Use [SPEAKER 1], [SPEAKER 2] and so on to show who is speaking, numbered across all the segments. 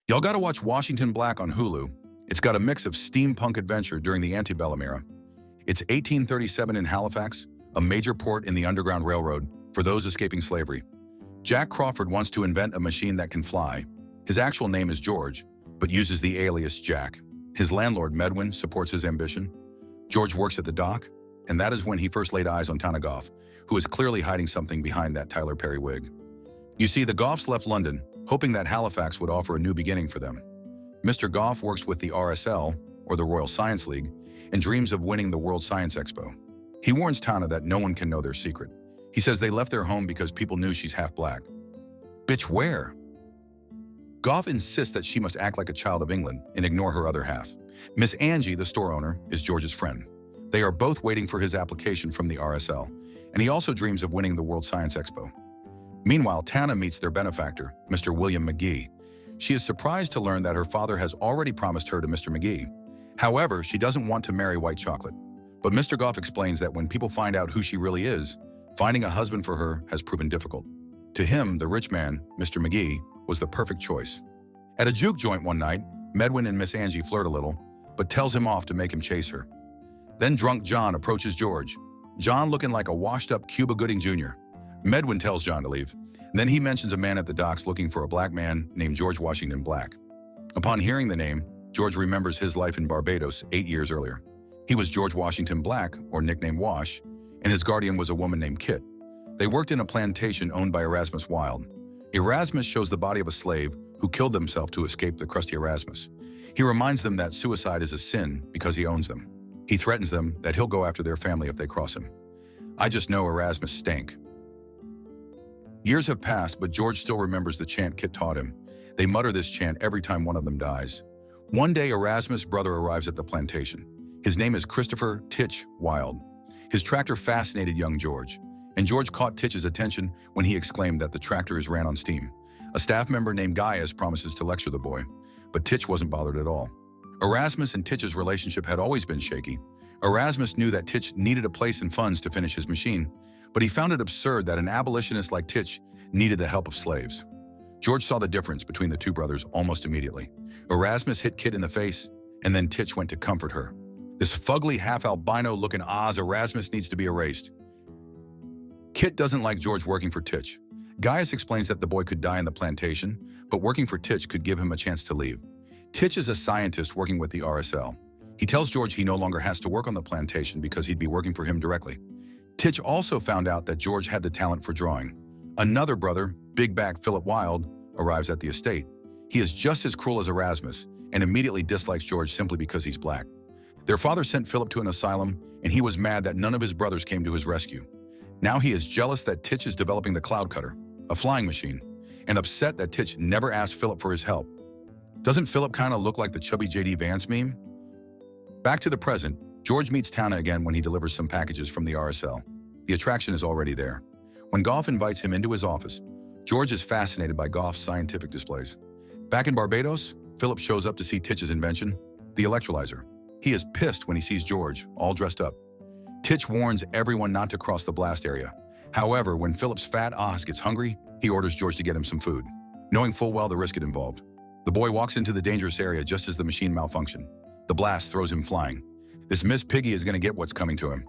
[SPEAKER 1] Y'all gotta watch Washington Black on Hulu. It's got a mix of steampunk adventure during the antebellum era. It's 1837 in Halifax, a major port in the Underground Railroad for those escaping slavery. Jack Crawford wants to invent a machine that can fly. His actual name is George, but uses the alias Jack. His landlord, Medwin, supports his ambition. George works at the dock, and that is when he first laid eyes on Tana Goff, who is clearly hiding something behind that Tyler Perry wig. You see, the Goffs left London, hoping that Halifax would offer a new beginning for them. Mr. Goff works with the RSL, or the Royal Science League, and dreams of winning the World Science Expo. He warns Tana that no one can know their secret. He says they left their home because people knew she's half black. Bitch, where? Goff insists that she must act like a child of England and ignore her other half. Miss Angie, the store owner, is George's friend. They are both waiting for his application from the RSL, and he also dreams of winning the World Science Expo. Meanwhile, Tana meets their benefactor, Mr. William McGee. She is surprised to learn that her father has already promised her to Mr. McGee. However, she doesn't want to marry white chocolate. But Mr. Goff explains that when people find out who she really is, finding a husband for her has proven difficult. To him, the rich man, Mr. McGee, was the perfect choice. At a juke joint one night, Medwin and Miss Angie flirt a little, but tells him off to make him chase her. Then drunk John approaches George. John looking like a washed-up Cuba Gooding Jr. Medwin tells John to leave. Then he mentions a man at the docks looking for a black man named George Washington Black. Upon hearing the name, George remembers his life in Barbados 8 years earlier. He was George Washington Black, or nicknamed Wash, and his guardian was a woman named Kit. They worked in a plantation owned by Erasmus Wild. Erasmus shows the body of a slave who killed himself to escape the crusty Erasmus. He reminds them that suicide is a sin because he owns them. He threatens them that he'll go after their family if they cross him. I just know Erasmus stank. Years have passed, but George still remembers the chant Kit taught him. They mutter this chant every time one of them dies. One day, Erasmus' brother arrives at the plantation. His name is Christopher Titch Wild. His tractor fascinated young George, and George caught Titch's attention when he exclaimed that the tractor is ran on steam. A staff member named Gaius promises to lecture the boy, but Titch wasn't bothered at all. Erasmus and Titch's relationship had always been shaky. Erasmus knew that Titch needed a place and funds to finish his machine, but he found it absurd that an abolitionist like Titch needed the help of slaves. George saw the difference between the two brothers almost immediately. Erasmus hit Kit in the face, and then Titch went to comfort her. This fugly, half-albino-looking Oz Erasmus needs to be erased. Kit doesn't like George working for Titch. Gaius explains that the boy could die in the plantation, but working for Titch could give him a chance to leave. Titch is a scientist working with the RSL. He tells George he no longer has to work on the plantation because he'd be working for him directly. Titch also found out that George had the talent for drawing. Another brother, big back Philip Wilde, arrives at the estate. He is just as cruel as Erasmus and immediately dislikes George simply because he's black. Their father sent Philip to an asylum, and he was mad that none of his brothers came to his rescue. Now he is jealous that Titch is developing the cloud cutter, a flying machine, and upset that Titch never asked Philip for his help. Doesn't Philip kind of look like the chubby J.D. Vance meme? Back to the present, George meets Tana again when he delivers some packages from the RSL. The attraction is already there. When Goff invites him into his office, George is fascinated by Goff's scientific displays. Back in Barbados, Philip shows up to see Titch's invention, the electrolyzer. He is pissed when he sees George, all dressed up. Titch warns everyone not to cross the blast area. However, when Philip's fat ass gets hungry, he orders George to get him some food, knowing full well the risk it involved. The boy walks into the dangerous area just as the machine malfunctions. The blast throws him flying. This Miss Piggy is going to get what's coming to him.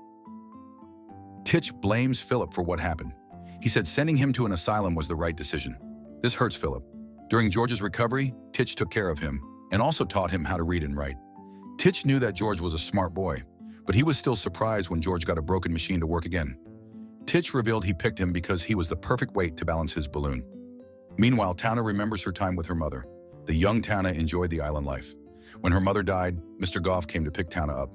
[SPEAKER 1] Titch blames Philip for what happened. He said sending him to an asylum was the right decision. This hurts Philip. During George's recovery, Titch took care of him and also taught him how to read and write. Titch knew that George was a smart boy, but he was still surprised when George got a broken machine to work again. Titch revealed he picked him because he was the perfect weight to balance his balloon. Meanwhile, Tana remembers her time with her mother. The young Tana enjoyed the island life. When her mother died, Mr. Goff came to pick Tana up.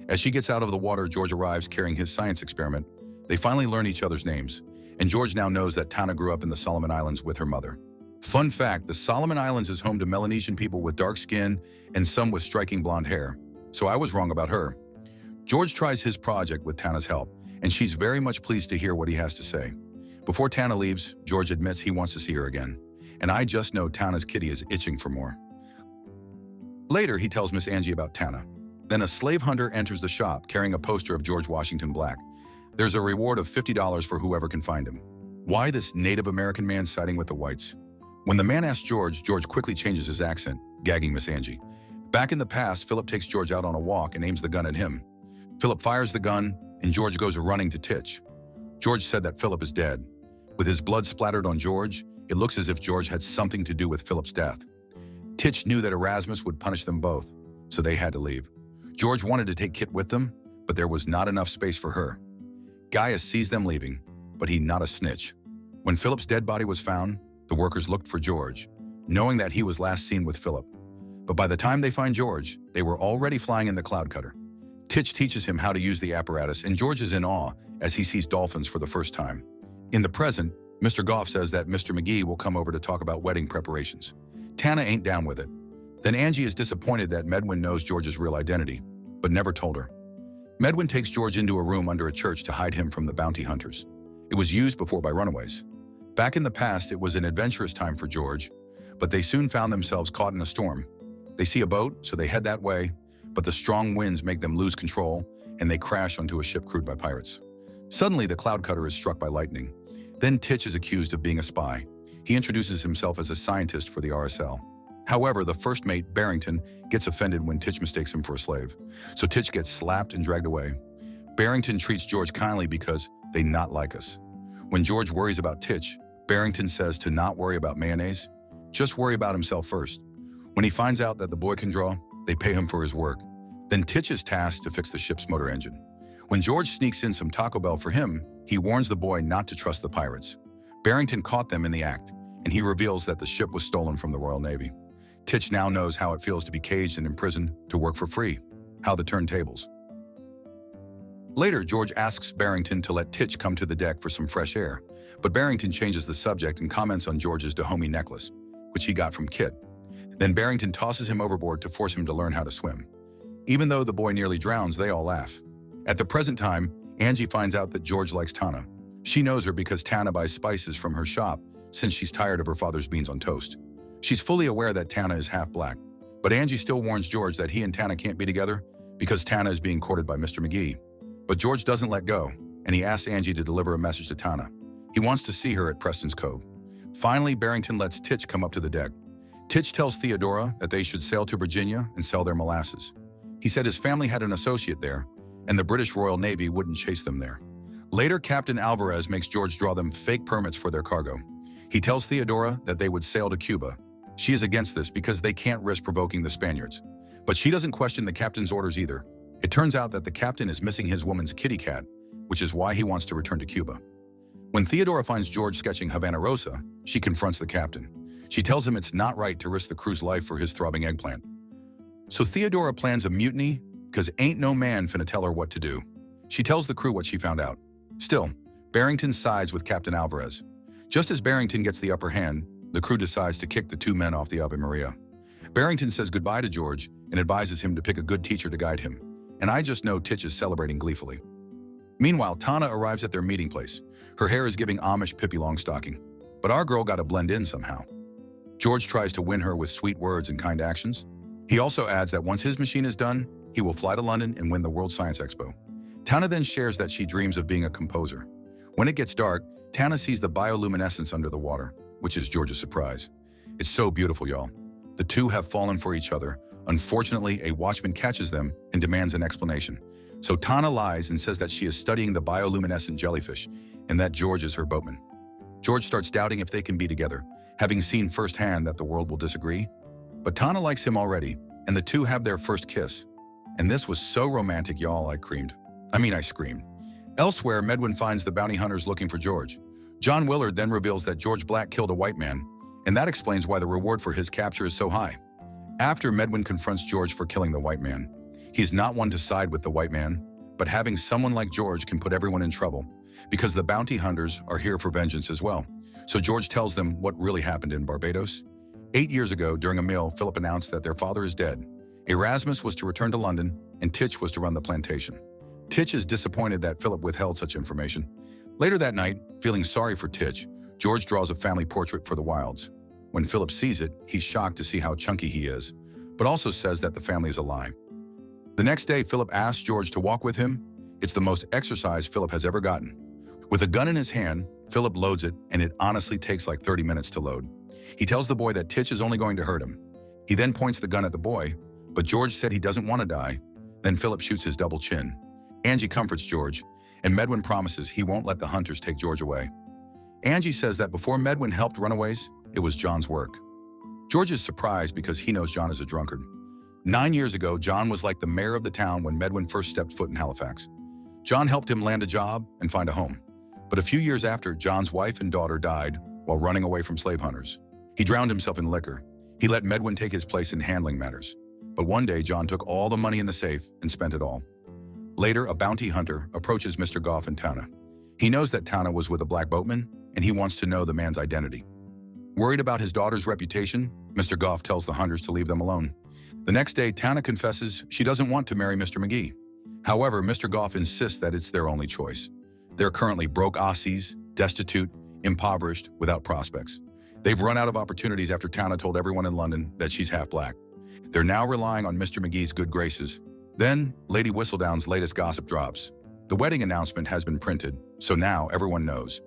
[SPEAKER 1] As she gets out of the water, George arrives carrying his science experiment. They finally learn each other's names, and George now knows that Tana grew up in the Solomon Islands with her mother. Fun fact, the Solomon Islands is home to Melanesian people with dark skin and some with striking blonde hair. So I was wrong about her. George tries his project with Tana's help, and she's very much pleased to hear what he has to say. Before Tana leaves, George admits he wants to see her again. And I just know Tana's kitty is itching for more. Later, he tells Miss Angie about Tana. Then a slave hunter enters the shop carrying a poster of George Washington Black. There's a reward of $50 for whoever can find him. Why this Native American man siding with the whites? When the man asks George, George quickly changes his accent, gagging Miss Angie. Back in the past, Philip takes George out on a walk and aims the gun at him. Philip fires the gun, and George goes running to Titch. George said that Philip is dead. With his blood splattered on George, it looks as if George had something to do with Philip's death. Titch knew that Erasmus would punish them both, so they had to leave. George wanted to take Kit with them, but there was not enough space for her. Gaius sees them leaving, but he not a snitch. When Philip's dead body was found, the workers looked for George, knowing that he was last seen with Philip. But by the time they find George, they were already flying in the cloud cutter. Titch teaches him how to use the apparatus, and George is in awe as he sees dolphins for the first time. In the present, Mr. Goff says that Mr. McGee will come over to talk about wedding preparations. Tana ain't down with it. Then Angie is disappointed that Medwin knows George's real identity, but never told her. Medwin takes George into a room under a church to hide him from the bounty hunters. It was used before by runaways. Back in the past, it was an adventurous time for George, but they soon found themselves caught in a storm. They see a boat, so they head that way, but the strong winds make them lose control, and they crash onto a ship crewed by pirates. Suddenly, the cloud cutter is struck by lightning. Then Titch is accused of being a spy. He introduces himself as a scientist for the RSL. However, the first mate, Barrington, gets offended when Titch mistakes him for a slave, so Titch gets slapped and dragged away. Barrington treats George kindly because they not like us. When George worries about Titch, Barrington says to not worry about mayonnaise, just worry about himself first. When he finds out that the boy can draw, they pay him for his work. Then Titch is tasked to fix the ship's motor engine. When George sneaks in some Taco Bell for him, he warns the boy not to trust the pirates. Barrington caught them in the act, and he reveals that the ship was stolen from the Royal Navy. Titch now knows how it feels to be caged and imprisoned to work for free, how the turntables. Later, George asks Barrington to let Titch come to the deck for some fresh air, but Barrington changes the subject and comments on George's Dahomey necklace, which he got from Kit. Then Barrington tosses him overboard to force him to learn how to swim. Even though the boy nearly drowns, they all laugh. At the present time, Angie finds out that George likes Tana. She knows her because Tana buys spices from her shop since she's tired of her father's beans on toast. She's fully aware that Tana is half black, but Angie still warns George that he and Tana can't be together because Tana is being courted by Mr. McGee. But George doesn't let go, and he asks Angie to deliver a message to Tana. He wants to see her at Preston's Cove. Finally, Barrington lets Titch come up to the deck. Titch tells Theodora that they should sail to Virginia and sell their molasses. He said his family had an associate there, and the British Royal Navy wouldn't chase them there. Later, Captain Alvarez makes George draw them fake permits for their cargo. He tells Theodora that they would sail to Cuba. She is against this because they can't risk provoking the Spaniards. But she doesn't question the captain's orders either. It turns out that the captain is missing his woman's kitty cat, which is why he wants to return to Cuba. When Theodora finds George sketching Havana Rosa, she confronts the captain. She tells him it's not right to risk the crew's life for his throbbing eggplant. So Theodora plans a mutiny because ain't no man finna tell her what to do. She tells the crew what she found out. Still, Barrington sides with Captain Alvarez. Just as Barrington gets the upper hand, the crew decides to kick the two men off the Ave Maria. Barrington says goodbye to George and advises him to pick a good teacher to guide him. And I just know Titch is celebrating gleefully. Meanwhile, Tana arrives at their meeting place. Her hair is giving Amish Pippi Longstocking, but our girl gotta blend in somehow. George tries to win her with sweet words and kind actions. He also adds that once his machine is done, he will fly to London and win the World Science Expo. Tana then shares that she dreams of being a composer. When it gets dark, Tana sees the bioluminescence under the water, which is George's surprise. It's so beautiful, y'all. The two have fallen for each other. Unfortunately, a watchman catches them and demands an explanation. So Tana lies and says that she is studying the bioluminescent jellyfish and that George is her boatman. George starts doubting if they can be together, having seen firsthand that the world will disagree. But Tana likes him already, and the two have their first kiss. And this was so romantic, y'all, I screamed. Elsewhere, Medwin finds the bounty hunters looking for George. John Willard then reveals that George Black killed a white man, and that explains why the reward for his capture is so high. After Medwin confronts George for killing the white man, he's not one to side with the white man, but having someone like George can put everyone in trouble, because the bounty hunters are here for vengeance as well. So George tells them what really happened in Barbados. 8 years ago, during a meal, Philip announced that their father is dead. Erasmus was to return to London, and Titch was to run the plantation. Titch is disappointed that Philip withheld such information. Later that night, feeling sorry for Titch, George draws a family portrait for the Wilds. When Philip sees it, he's shocked to see how chunky he is, but also says that the family is a lie. The next day, Philip asks George to walk with him. It's the most exercise Philip has ever gotten. With a gun in his hand, Philip loads it, and it honestly takes like 30 minutes to load. He tells the boy that Titch is only going to hurt him. He then points the gun at the boy, but George said he doesn't want to die. Then Philip shoots his double chin. Angie comforts George, and Medwin promises he won't let the hunters take George away. Angie says that before Medwin helped runaways, it was John's work. George is surprised because he knows John is a drunkard. 9 years ago, John was like the mayor of the town when Medwin first stepped foot in Halifax. John helped him land a job and find a home. But a few years after, John's wife and daughter died while running away from slave hunters. He drowned himself in liquor. He let Medwin take his place in handling matters. But one day, John took all the money in the safe and spent it all. Later, a bounty hunter approaches Mr. Goff in Tana. He knows that Tana was with a black boatman, and he wants to know the man's identity. Worried about his daughter's reputation, Mr. Goff tells the hunters to leave them alone. The next day, Tana confesses she doesn't want to marry Mr. McGee. However, Mr. Goff insists that it's their only choice. They're currently broke Aussies, destitute, impoverished, without prospects. They've run out of opportunities after Tana told everyone in London that she's half black. They're now relying on Mr. McGee's good graces. Then, Lady Whistledown's latest gossip drops. The wedding announcement has been printed, so now everyone knows.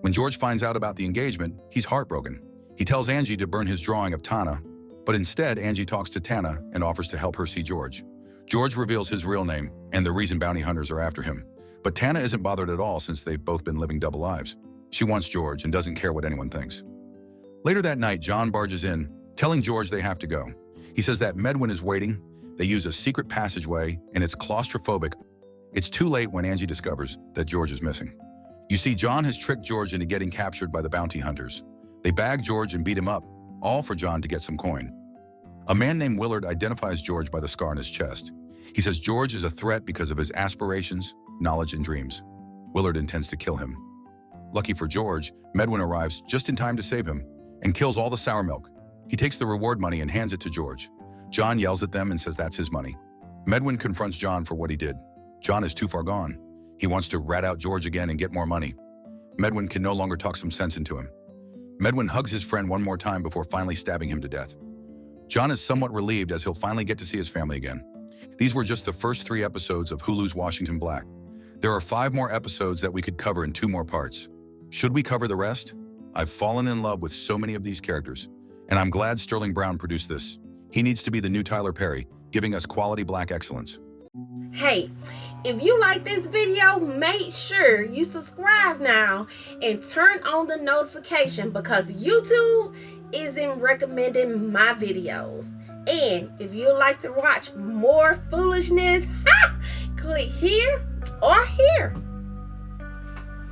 [SPEAKER 1] When George finds out about the engagement, he's heartbroken. He tells Angie to burn his drawing of Tana, but instead Angie talks to Tana and offers to help her see George. George reveals his real name and the reason bounty hunters are after him. But Tana isn't bothered at all since they've both been living double lives. She wants George and doesn't care what anyone thinks. Later that night, John barges in, telling George they have to go. He says that Medwin is waiting. They use a secret passageway, and it's claustrophobic. It's too late when Angie discovers that George is missing. You see, John has tricked George into getting captured by the bounty hunters. They bag George and beat him up, all for John to get some coin. A man named Willard identifies George by the scar on his chest. He says George is a threat because of his aspirations, knowledge, and dreams. Willard intends to kill him. Lucky for George, Medwin arrives just in time to save him and kills all the sour milk. He takes the reward money and hands it to George. John yells at them and says that's his money. Medwin confronts John for what he did. John is too far gone. He wants to rat out George again and get more money. Medwin can no longer talk some sense into him. Medwin hugs his friend one more time before finally stabbing him to death. John is somewhat relieved as he'll finally get to see his family again. These were just the first 3 episodes of Hulu's Washington Black. There are 5 more episodes that we could cover in 2 more parts. Should we cover the rest? I've fallen in love with so many of these characters, and I'm glad Sterling Brown produced this. He needs to be the new Tyler Perry, giving us quality black excellence.
[SPEAKER 2] Hey, if you like this video, make sure you subscribe now and turn on the notification because YouTube isn't recommending my videos. And if you like to watch more foolishness, click here or here.